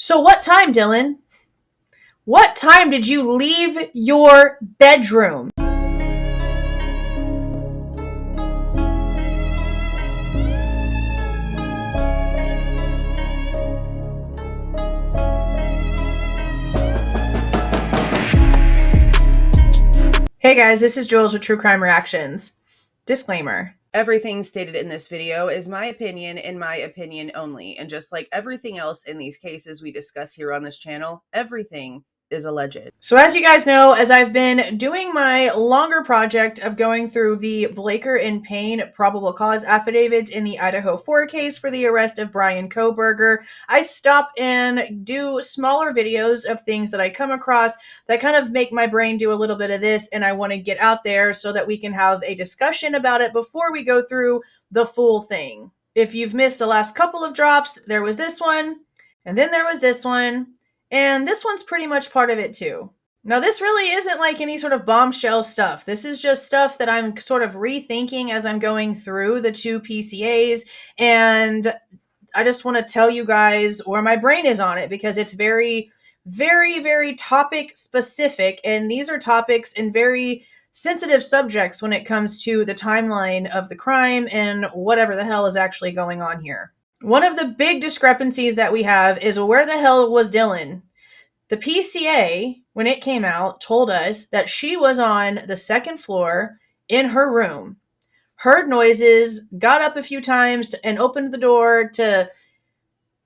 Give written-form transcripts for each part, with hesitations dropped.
So what time, Dylan? What time did you leave your bedroom? Hey guys, this is Jules with True Crime Reactions. Disclaimer. Everything stated in this video is my opinion and my opinion only. And just like everything else in these cases we discuss here on this channel, everything is alleged. So as you guys know, as I've been doing my longer project of going through the Blaker and Payne probable cause affidavits in the Idaho 4 case for the arrest of Bryan Kohberger, I stop and do smaller videos of things that I come across that kind of make my brain do a little bit of this, and I want to get out there so that we can have a discussion about it before we go through the full thing. If you've missed the last couple of drops, there was this one, and then there was this one, and this one's pretty much part of it too. Now, this really isn't like any sort of bombshell stuff. This is just stuff that I'm sort of rethinking as I'm going through the two PCAs, and I just want to tell you guys where my brain is on it because it's very, very topic specific, and these are topics and very sensitive subjects when it comes to the timeline of the crime and whatever the hell is actually going on here. One of the big discrepancies that we have is where the hell was Dylan? The PCA, when it came out, told us that she was on the second floor in her room, heard noises, got up a few times and opened the door to...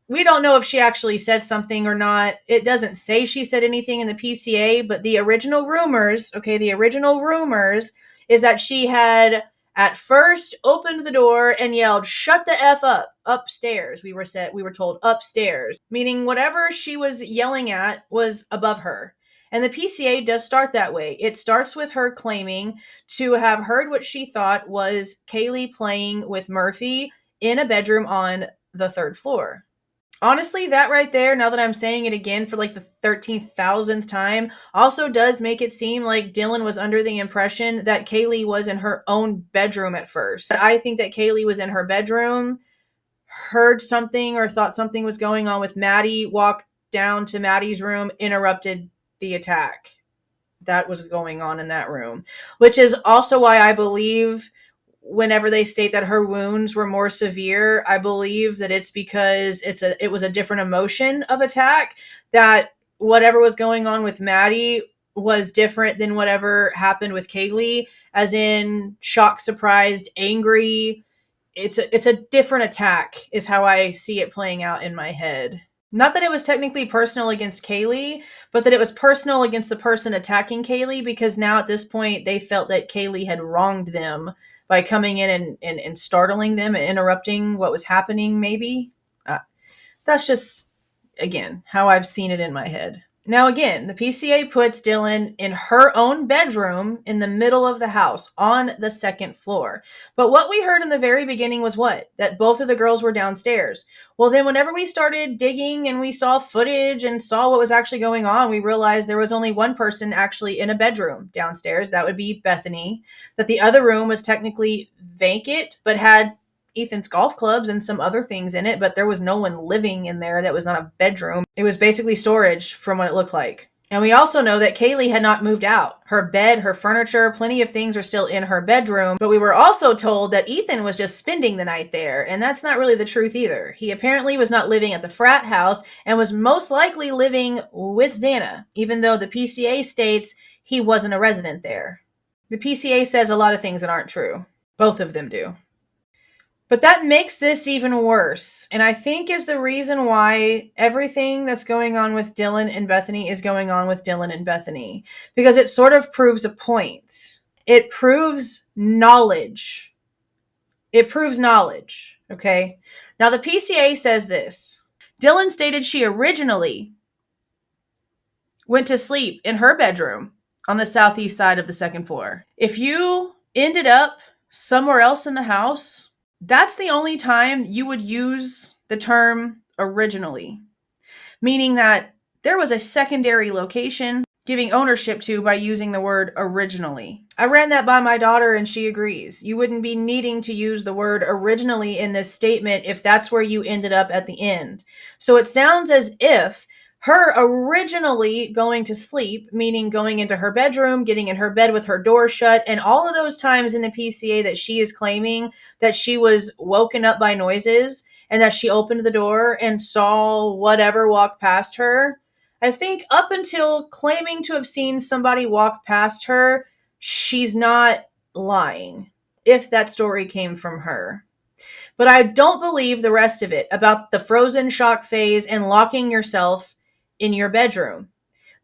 We don't know if she actually said something or not. It doesn't say she said anything in the PCA, but the original rumors, is that she had at first opened the door and yelled, "Shut the F up," upstairs. We were told upstairs, meaning whatever she was yelling at was above her. And the PCA does start that way. It starts with her claiming to have heard what she thought was Kaylee playing with Murphy in a bedroom on the third floor. Honestly, that right there, now that I'm saying it again for like the 13,000th time, also does make it seem like Dylan was under the impression that Kaylee was in her own bedroom at first. I think that Kaylee was in her bedroom, heard something or thought something was going on with Maddie, walked down to Maddie's room, interrupted the attack that was going on in that room, which is also why I believe whenever they state that her wounds were more severe, I believe that it's because it was a different emotion of attack, that whatever was going on with Maddie was different than whatever happened with Kaylee, as in shocked, surprised, angry. It's a different attack is how I see it playing out in my head. Not that it was technically personal against Kaylee, but that it was personal against the person attacking Kaylee, because now at this point they felt that Kaylee had wronged them by coming in and startling them and interrupting what was happening, maybe. That's just, again, how I've seen it in my head. Now, again, the PCA puts Dylan in her own bedroom in the middle of the house on the second floor. But what we heard in the very beginning was what? That both of the girls were downstairs. Well, then whenever we started digging and we saw footage and saw what was actually going on, we realized there was only one person actually in a bedroom downstairs. That would be Bethany. That the other room was technically vacant, but had Ethan's golf clubs and some other things in it, but there was no one living in there. That was not a bedroom. It was basically storage from what it looked like. And we also know that Kaylee had not moved out. Her bed, her furniture, plenty of things are still in her bedroom. But we were also told that Ethan was just spending the night there. And that's not really the truth either. He apparently was not living at the frat house and was most likely living with Xana, even though the PCA states he wasn't a resident there. The PCA says a lot of things that aren't true. Both of them do. But that makes this even worse, and I think is the reason why everything that's going on with Dylan and Bethany is going on with Dylan and Bethany, because it sort of proves a point. It proves knowledge. It proves knowledge, okay? Now, the PCA says this. Dylan stated she originally went to sleep in her bedroom on the southeast side of the second floor. If you ended up somewhere else in the house, that's the only time you would use the term originally, meaning that there was a secondary location giving ownership to by using the word originally. I ran that by my daughter and she agrees. You wouldn't be needing to use the word originally in this statement if that's where you ended up at the end. So it sounds as if her originally going to sleep, meaning going into her bedroom, getting in her bed with her door shut, and all of those times in the PCA that she is claiming that she was woken up by noises and that she opened the door and saw whatever walk past her. I think up until claiming to have seen somebody walk past her, she's not lying, if that story came from her. But I don't believe the rest of it about the frozen shock phase and locking yourself in your bedroom.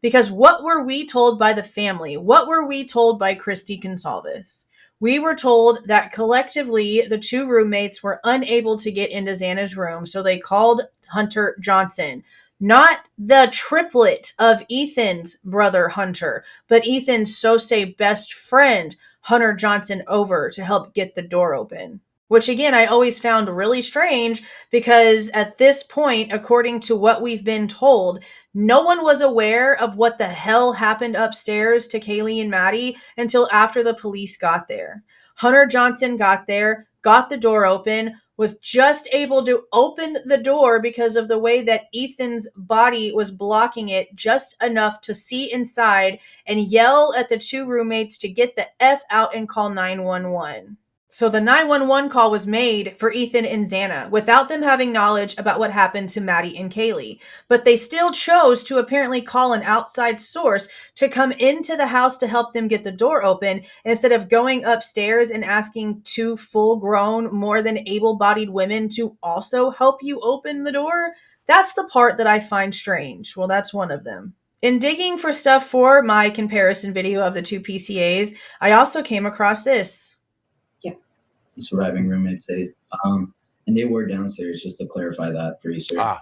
Because what were we told by the family? What were we told by Christy Goncalves? We were told that collectively the two roommates were unable to get into Xana's room, so they called Hunter Johnson. Not the triplet of Ethan's brother Hunter, but Ethan's so-say best friend Hunter Johnson over to help get the door open. Which again, I always found really strange because at this point, according to what we've been told, no one was aware of what the hell happened upstairs to Kaylee and Maddie until after the police got there. Hunter Johnson got there, got the door open, was just able to open the door because of the way that Ethan's body was blocking it just enough to see inside and yell at the two roommates to get the F out and call 911. So the 911 call was made for Ethan and Xana without them having knowledge about what happened to Maddie and Kaylee. But they still chose to apparently call an outside source to come into the house to help them get the door open instead of going upstairs and asking two full-grown, more than able-bodied women to also help you open the door. That's the part that I find strange. Well, that's one of them. In digging for stuff for my comparison video of the two PCAs, I also came across this. Surviving roommates, and they were downstairs, just to clarify that for you, sir.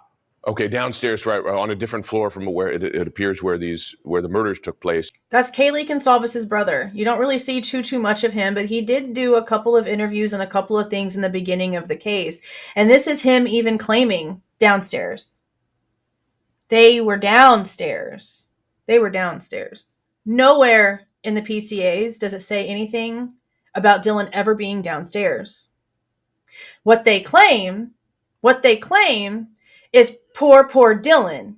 Okay, downstairs, right, on a different floor from where it appears where the murders took place. That's Kaylee Goncalves' brother. You don't really see too much of him, but he did do a couple of interviews and a couple of things in the beginning of the case. And this is him even claiming downstairs. They were downstairs. Nowhere in the PCAs does it say anything about Dylan ever being downstairs. What they claim is poor Dylan.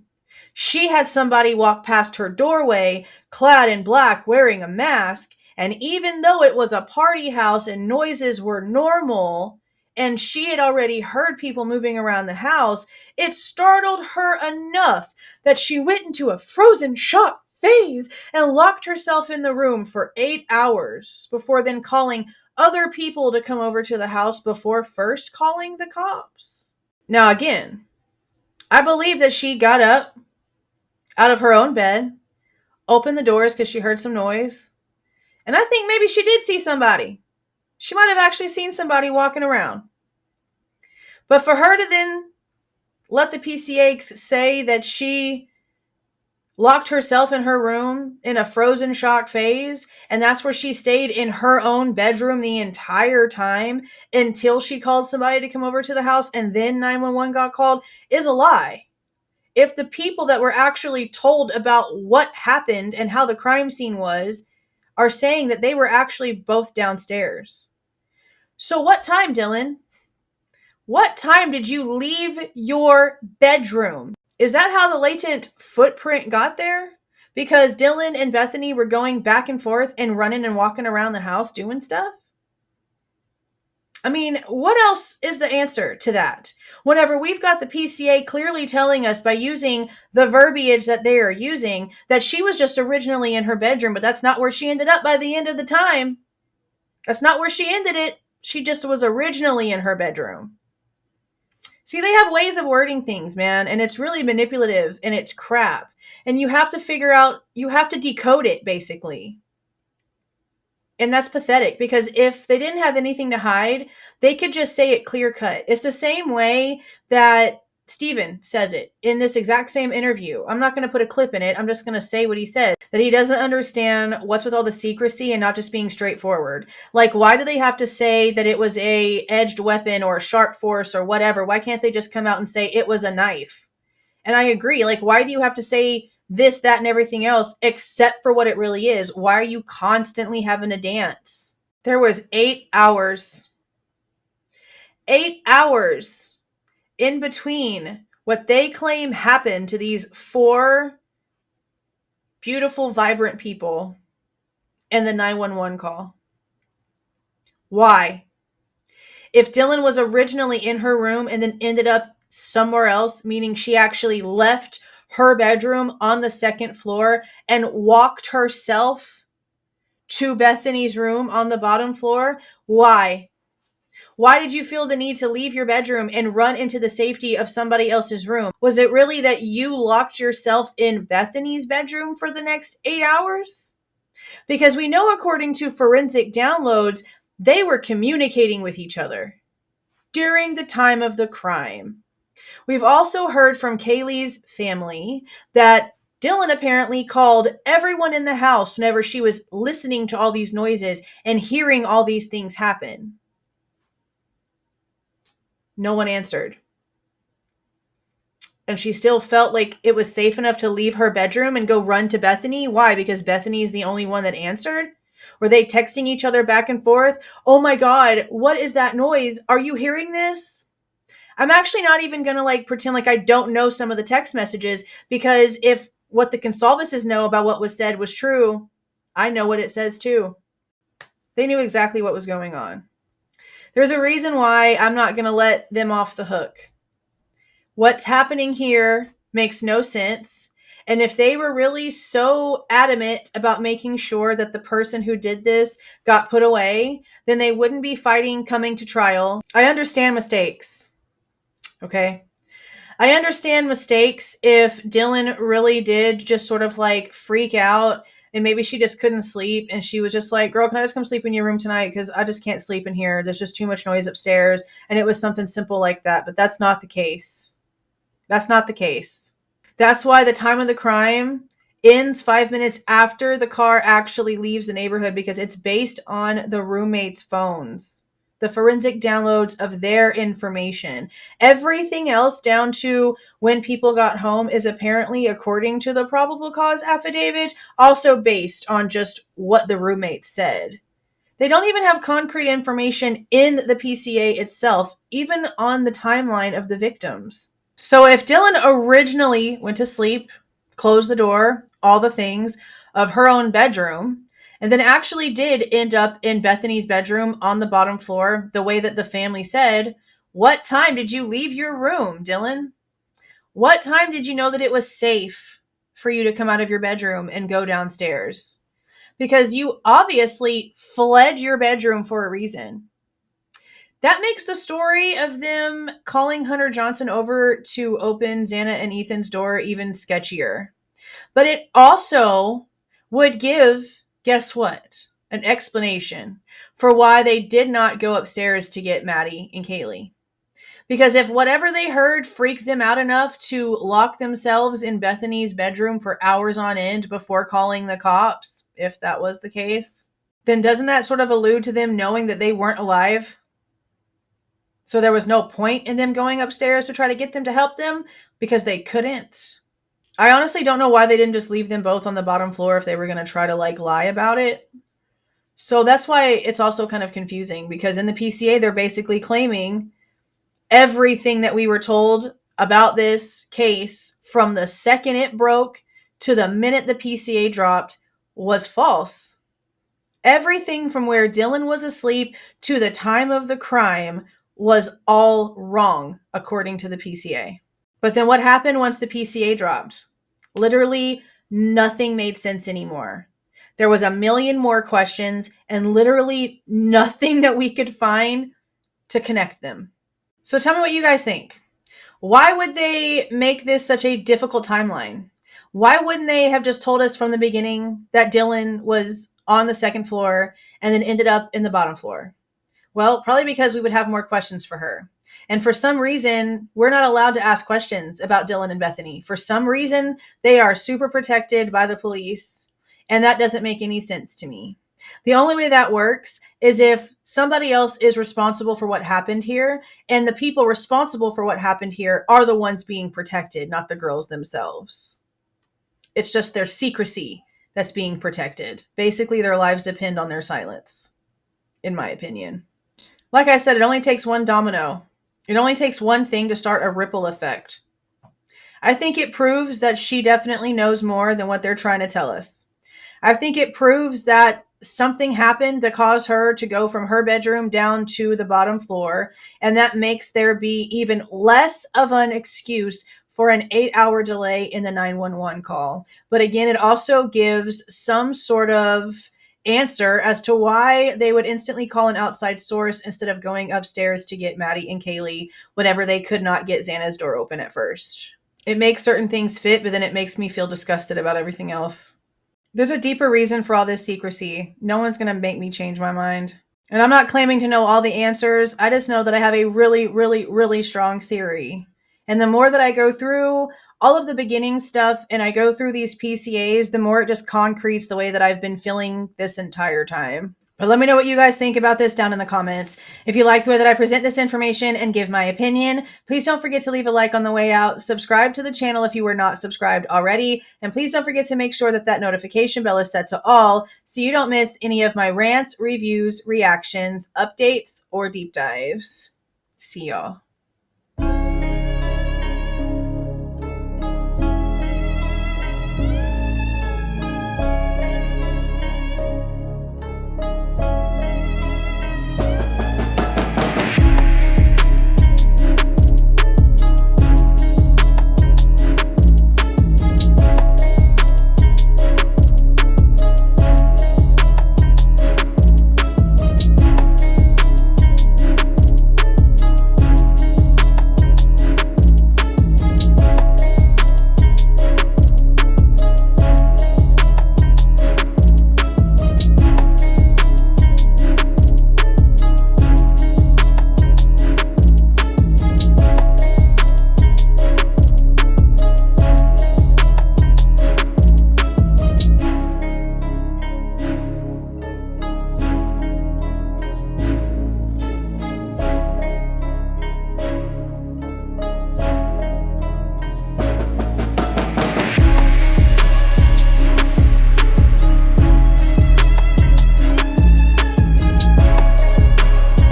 She had somebody walk past her doorway clad in black wearing a mask, and even though it was a party house and noises were normal, and she had already heard people moving around the house, it startled her enough that she went into a frozen shock phase and locked herself in the room for 8 hours before then calling other people to come over to the house before first calling the cops. Now again, I believe that she got up out of her own bed, opened the doors because she heard some noise, and I think maybe she did see somebody. She might have actually seen somebody walking around. But for her to then let the PCAs say that she locked herself in her room in a frozen shock phase, and that's where she stayed in her own bedroom the entire time until she called somebody to come over to the house and then 911 got called, is a lie. If the people that were actually told about what happened and how the crime scene was are saying that they were actually both downstairs. So what time, Dylan? What time did you leave your bedroom? Is that how the latent footprint got there? Because Dylan and Bethany were going back and forth and running and walking around the house doing stuff? I mean, what else is the answer to that? Whenever we've got the PCA clearly telling us by using the verbiage that they are using that she was just originally in her bedroom, but that's not where she ended up by the end of the time. That's not where she ended it. She just was originally in her bedroom. See, they have ways of wording things, man, and it's really manipulative and it's crap. And you have to figure out, you have to decode it, basically. And that's pathetic because if they didn't have anything to hide, they could just say it clear cut. It's the same way that Steven says it in this exact same interview. I'm not going to put a clip in it. I'm just going to say what he said, that he doesn't understand what's with all the secrecy and not just being straightforward. Like, why do they have to say that it was a edged weapon or a sharp force or whatever? Why can't they just come out and say it was a knife? And I agree. Like, why do you have to say this, that, and everything else, except for what it really is. Why are you constantly having to dance? There was 8 hours. 8 hours in between what they claim happened to these 4 beautiful, vibrant people and the 911 call. Why? If Dylan was originally in her room and then ended up somewhere else, meaning she actually left her bedroom on the 2nd floor and walked herself to Bethany's room on the bottom floor, why? Why did you feel the need to leave your bedroom and run into the safety of somebody else's room? Was it really that you locked yourself in Bethany's bedroom for the next 8 hours? Because we know, according to forensic downloads, they were communicating with each other during the time of the crime. We've also heard from Kaylee's family that Dylan apparently called everyone in the house whenever she was listening to all these noises and hearing all these things happen. No one answered. And she still felt like it was safe enough to leave her bedroom and go run to Bethany. Why? Because Bethany is the only one that answered? Were they texting each other back and forth? Oh my God, what is that noise? Are you hearing this? I'm actually not even going to pretend like I don't know some of the text messages, because if what the Goncalveses know about what was said was true, I know what it says too. They knew exactly what was going on. There's a reason why I'm not going to let them off the hook. What's happening here makes no sense. And if they were really so adamant about making sure that the person who did this got put away, then they wouldn't be fighting coming to trial. I understand mistakes. Okay. I understand mistakes if Dylan really did just sort of freak out and maybe she just couldn't sleep and she was just like, girl, can I just come sleep in your room tonight? Because I just can't sleep in here. There's just too much noise upstairs. And it was something simple like that. But that's not the case. That's not the case. That's why the time of the crime ends 5 minutes after the car actually leaves the neighborhood, because it's based on the roommates' phones, the forensic downloads of their information. Everything else down to when people got home is apparently, according to the probable cause affidavit, also based on just what the roommates said. They don't even have concrete information in the PCA itself, even on the timeline of the victims. So if Dylan originally went to sleep, closed the door, all the things of her own bedroom, and then actually did end up in Bethany's bedroom on the bottom floor, the way that the family said, what time did you leave your room, Dylan? What time did you know that it was safe for you to come out of your bedroom and go downstairs? Because you obviously fled your bedroom for a reason. That makes the story of them calling Hunter Johnson over to open Xana and Ethan's door even sketchier. But it also would give, guess what? An explanation for why they did not go upstairs to get Maddie and Kaylee. Because if whatever they heard freaked them out enough to lock themselves in Bethany's bedroom for hours on end before calling the cops, if that was the case, then doesn't that sort of allude to them knowing that they weren't alive? So there was no point in them going upstairs to try to get them to help them because they couldn't. I honestly don't know why they didn't just leave them both on the bottom floor if they were going to try to lie about it. So that's why it's also kind of confusing, because in the PCA, they're basically claiming everything that we were told about this case from the second it broke to the minute the PCA dropped was false. Everything from where Dylan was asleep to the time of the crime was all wrong, according to the PCA. But then what happened once the PCA dropped? Literally nothing made sense anymore. There was a million more questions and literally nothing that we could find to connect them. So tell me what you guys think. Why would they make this such a difficult timeline? Why wouldn't they have just told us from the beginning that Dylan was on the second floor and then ended up in the bottom floor? Well, probably because we would have more questions for her. And for some reason, we're not allowed to ask questions about Dylan and Bethany. For some reason, they are super protected by the police. And that doesn't make any sense to me. The only way that works is if somebody else is responsible for what happened here, and the people responsible for what happened here are the ones being protected, not the girls themselves. It's just their secrecy that's being protected. Basically, their lives depend on their silence, in my opinion. Like I said, it only takes one domino. It only takes one thing to start a ripple effect. I think it proves that she definitely knows more than what they're trying to tell us. I think it proves that something happened that caused her to go from her bedroom down to the bottom floor, and that makes there be even less of an excuse for an 8-hour delay in the 911 call. But again, it also gives some sort of answer as to why they would instantly call an outside source instead of going upstairs to get Maddie and Kaylee whenever they could not get Xana's door open at first. It makes certain things fit, but then it makes me feel disgusted about everything else. There's a deeper reason for all this secrecy. No one's going to make me change my mind. And I'm not claiming to know all the answers. I just know that I have a really, really, really strong theory. And the more that I go through all of the beginning stuff and I go through these PCAs, the more it just concretes the way that I've been feeling this entire time. But let me know what you guys think about this down in the comments. If you like the way that I present this information and give my opinion, please don't forget to leave a like on the way out. Subscribe to the channel if you were not subscribed already. And please don't forget to make sure that that notification bell is set to all so you don't miss any of my rants, reviews, reactions, updates, or deep dives. See y'all.